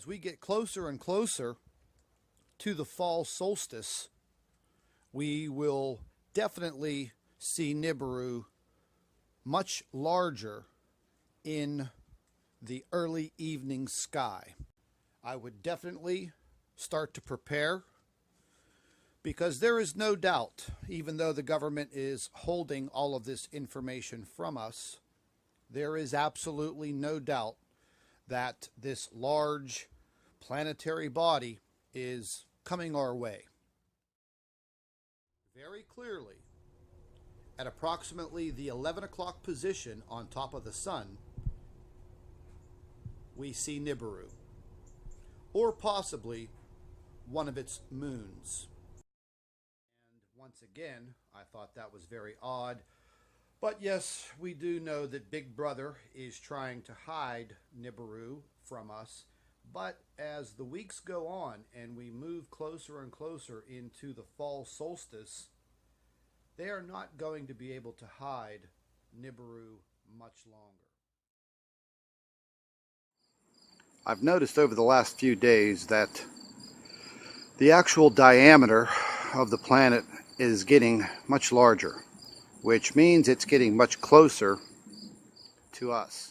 As we get closer and closer to the fall solstice, we will definitely see Nibiru much larger in the early evening sky. I would definitely start to prepare, because there is no doubt, even though the government is holding all of this information from us, there is absolutely no doubt that this large planetary body is coming our way. Very clearly, at approximately the 11 o'clock position on top of the sun, we see Nibiru, or possibly one of its moons. And once again, I thought that was very odd. But yes, we do know that Big Brother is trying to hide Nibiru from us. But as the weeks go on and we move closer and closer into the fall solstice, they are not going to be able to hide Nibiru much longer. I've noticed over the last few days that the actual diameter of the planet is getting much larger, which means it's getting much closer to us.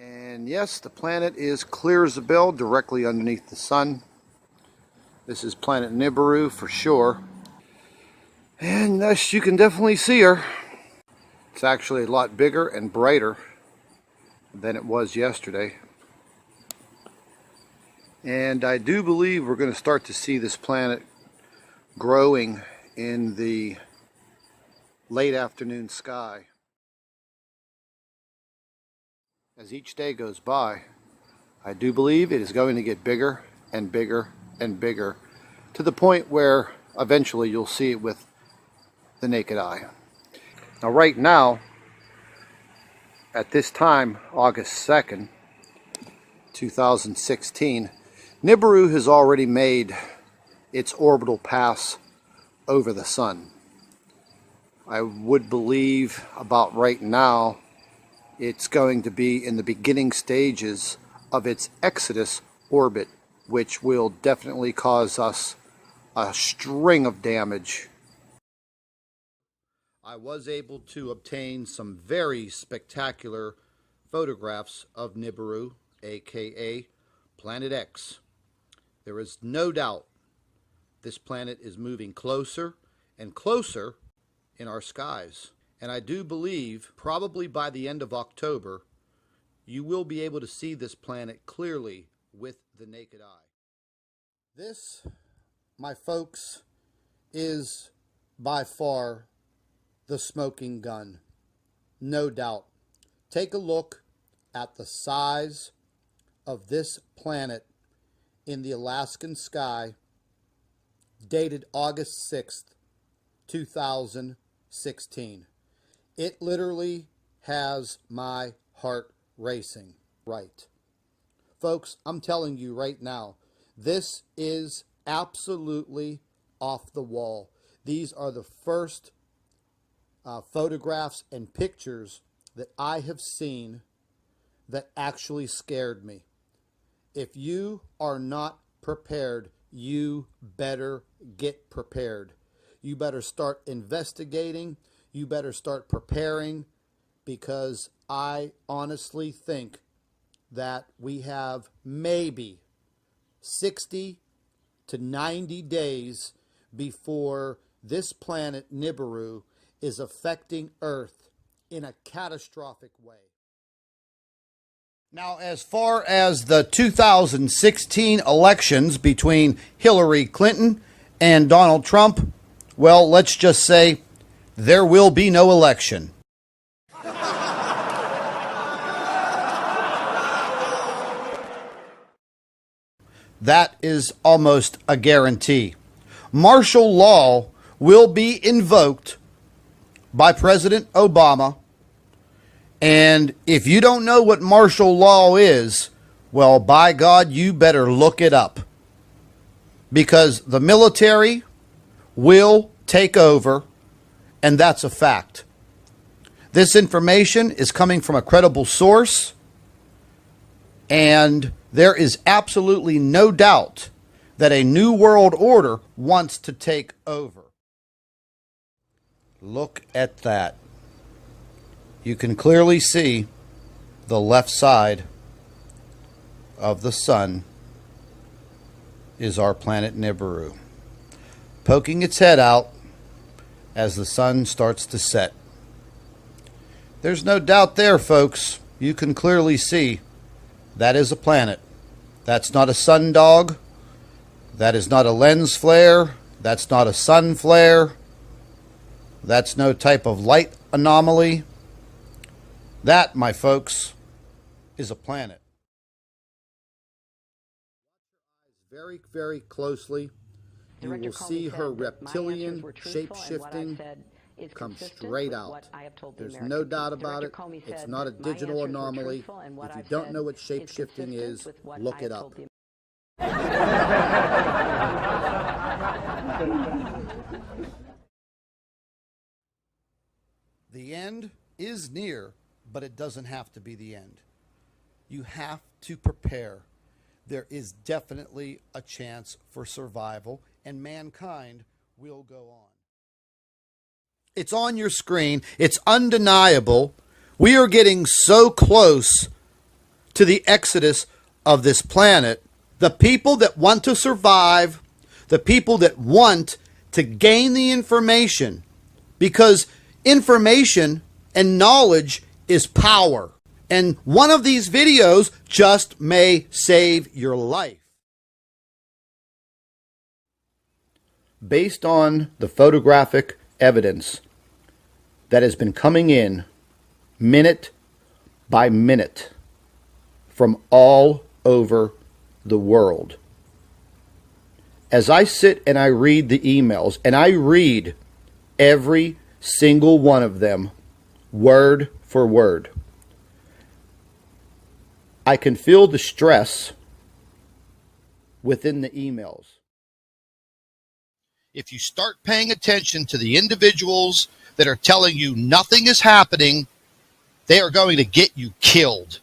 And yes, the planet is clear as a bell, directly underneath the sun. This is planet Nibiru for sure. And thus you can definitely see her. It's actually a lot bigger and brighter than it was yesterday. And I do believe we're going to start to see this planet growing in the late afternoon sky. As each day goes by, I do believe it is going to get bigger and bigger and bigger, to the point where eventually you'll see it with the naked eye. Now right now, at this time, August 2nd, 2016, Nibiru has already made its orbital pass over the sun. I would believe about right now it's going to be in the beginning stages of its exodus orbit, which will definitely cause us a string of damage. I was able to obtain some very spectacular photographs of Nibiru, aka Planet X. There is no doubt this planet is moving closer and closer in our skies. And I do believe probably by the end of October, you will be able to see this planet clearly with the naked eye. This, my folks, is by far the smoking gun. No doubt. Take a look at the size of this planet in the Alaskan sky, dated August 6th, 2016. It literally has my heart racing. Right. Folks, I'm telling you right now, this is absolutely off the wall. These are the first photographs and pictures that I have seen that actually scared me. If you are not prepared, you better get prepared. You better start investigating. You better start preparing, because I honestly think that we have maybe 60 to 90 days before this planet Nibiru is affecting Earth in a catastrophic way. Now, as far as the 2016 elections between Hillary Clinton and Donald Trump, well, let's just say there will be no election. That is almost a guarantee. Martial law will be invoked by President Obama. And if you don't know what martial law is, well, by God, you better look it up. Because the military will take over, and that's a fact. This information is coming from a credible source. And there is absolutely no doubt that a new world order wants to take over. Look at that. You can clearly see the left side of the sun is our planet Nibiru, poking its head out as the sun starts to set. There's no doubt there, folks. You can clearly see that is a planet. That's not a sun dog. That is not a lens flare. That's not a sun flare. That's no type of light anomaly. That, my folks, is a planet. Very, very closely, you will see her reptilian shape-shifting come straight out. There's no doubt about it. It's not a digital anomaly. If you don't know what shape-shifting is, look it up. The end is near, but it doesn't have to be the end. You have to prepare. There is definitely a chance for survival, and mankind will go on. It's on your screen. It's undeniable. We are getting so close to the exodus of this planet. The people that want to survive, the people that want to gain the information, because information and knowledge is power. And one of these videos just may save your life. Based on the photographic evidence that has been coming in minute by minute from all over the world, as I sit and I read the emails, and I read every single one of them word for word, I can feel the stress within the emails. If you start paying attention to the individuals that are telling you nothing is happening, they are going to get you killed.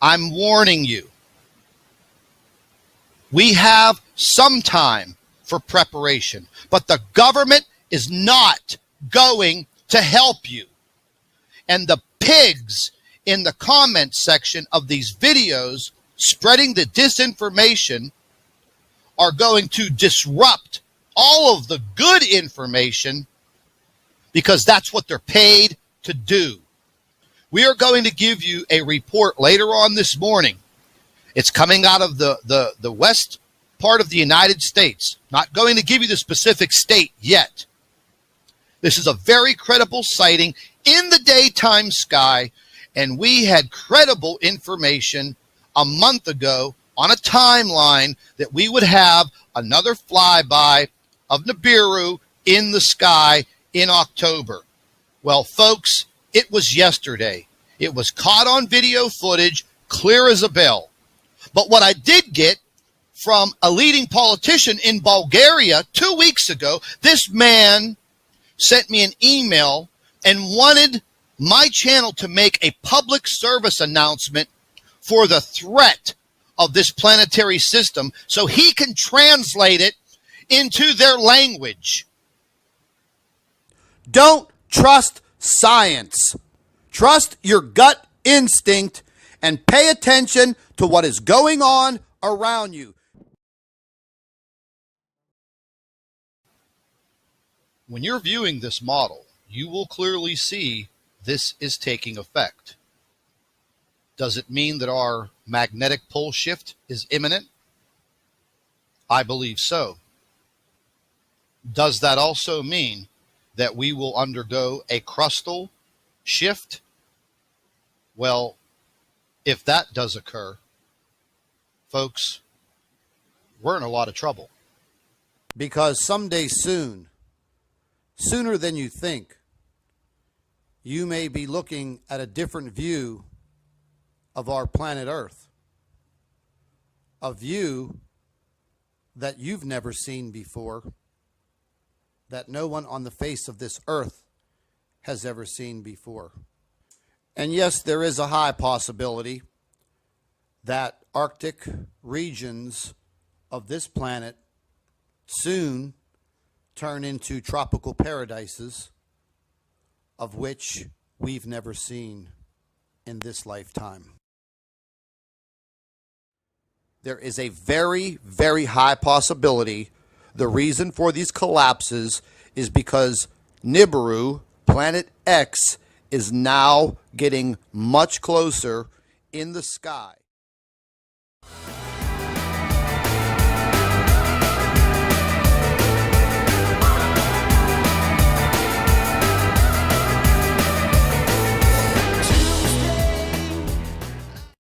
I'm warning you. We have some time for preparation, but the government is not going to help you. And the pigs in the comment section of these videos spreading the disinformation are going to disrupt all of the good information, because that's what they're paid to do. We are going to give you a report later on this morning. It's coming out of the west part of the United States. Not going to give you the specific state yet. This is a very credible sighting in the daytime sky, and we had credible information a month ago on a timeline that we would have another flyby of Nibiru in the sky in October. Well, folks, it was yesterday. It was caught on video footage, clear as a bell. But what I did get from a leading politician in Bulgaria 2 weeks ago, this man sent me an email and wanted my channel to make a public service announcement for the threat of this planetary system so he can translate it into their language. Don't trust science. Trust your gut instinct and pay attention to what is going on around you. When you're viewing this model, you will clearly see this is taking effect. Does it mean that our magnetic pole shift is imminent? I believe so. Does that also mean that we will undergo a crustal shift? Well, if that does occur, folks, we're in a lot of trouble. Because someday soon, sooner than you think, you may be looking at a different view of our planet Earth. A view that you've never seen before, that no one on the face of this earth has ever seen before. And yes, there is a high possibility that Arctic regions of this planet soon turn into tropical paradises, of which we've never seen in this lifetime. There is a very, very high possibility the reason for these collapses is because Nibiru, Planet X, is now getting much closer in the sky.